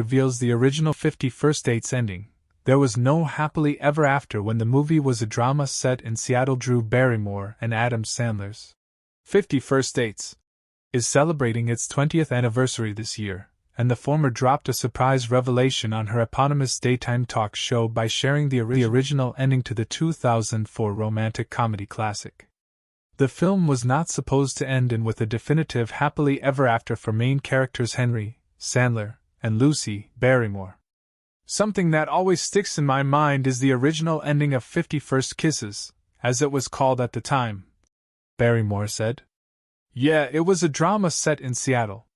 reveals the original 50 First Dates ending. There was no happily ever after when the movie was a drama set in Seattle. Drew Barrymore and Adam Sandler's 50 First Dates is celebrating its 20th anniversary this year, and the former dropped a surprise revelation on her eponymous daytime talk show by sharing the original ending to the 2004 romantic comedy classic. The film was not supposed to end with a definitive happily ever after for main characters Henry, Sandler, and Lucy, Barrymore. Something that always sticks in my mind is the original ending of 50 First Kisses, as it was called at the time, Barrymore said. Yeah, it was a drama set in Seattle.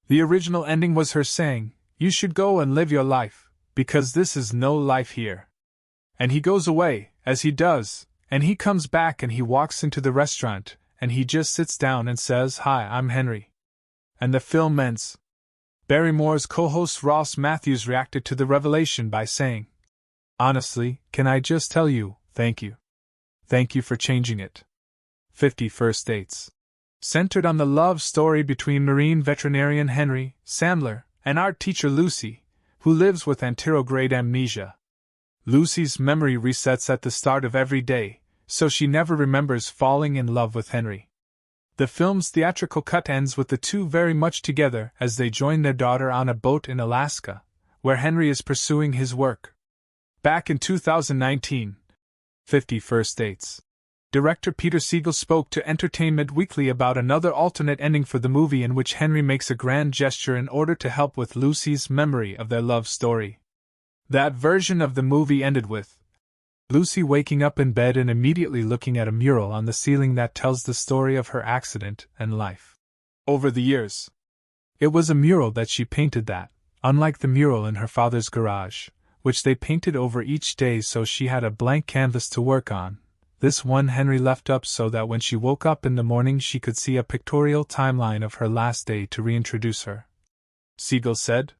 The original ending was her saying, "You should go and live your life, because this is no life here." And he goes away, as he does, and he comes back and he walks into the restaurant, and he just sits down and says, "Hi, I'm Henry." And the film ends. Barrymore's co-host Ross Matthews reacted to the revelation by saying, "Honestly, can I just tell you, thank you. Thank you for changing it." 50 First Dates centered on the love story between Marine veterinarian Henry, Sandler, and art teacher Lucy, who lives with anterograde amnesia. Lucy's memory resets at the start of every day, so she never remembers falling in love with Henry. The film's theatrical cut ends with the two very much together as they join their daughter on a boat in Alaska, where Henry is pursuing his work. Back in 2019, 50 First Dates director Peter Siegel spoke to Entertainment Weekly about another alternate ending for the movie in which Henry makes a grand gesture in order to help with Lucy's memory of their love story. That version of the movie ended with Lucy waking up in bed and immediately looking at a mural on the ceiling that tells the story of her accident and life. Over the years, it was a mural that she painted that, unlike the mural in her father's garage, which they painted over each day so she had a blank canvas to work on, this one Henry left up so that when she woke up in the morning she could see a pictorial timeline of her last day to reintroduce her. Siegel said.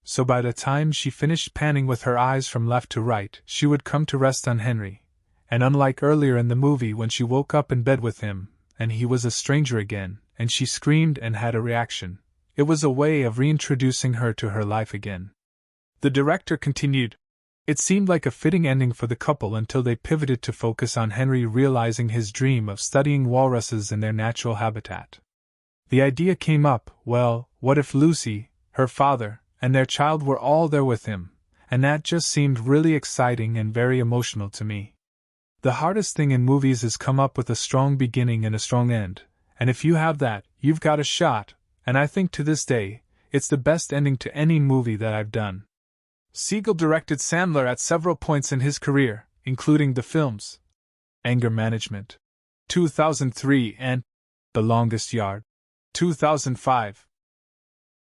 So by the time she finished panning with her eyes from left to right, she would come to rest on Henry, and unlike earlier in the movie when she woke up in bed with him, and he was a stranger again, and she screamed and had a reaction, it was a way of reintroducing her to her life again. The director continued, "It seemed like a fitting ending for the couple until they pivoted to focus on Henry realizing his dream of studying walruses in their natural habitat. The idea came up, well, what if Lucy, her father, and their child were all there with him, and that just seemed really exciting and very emotional to me. The hardest thing in movies is come up with a strong beginning and a strong end, and if you have that, you've got a shot, and I think to this day, it's the best ending to any movie that I've done." Siegel directed Sandler at several points in his career, including the films Anger Management, 2003, and The Longest Yard, 2005.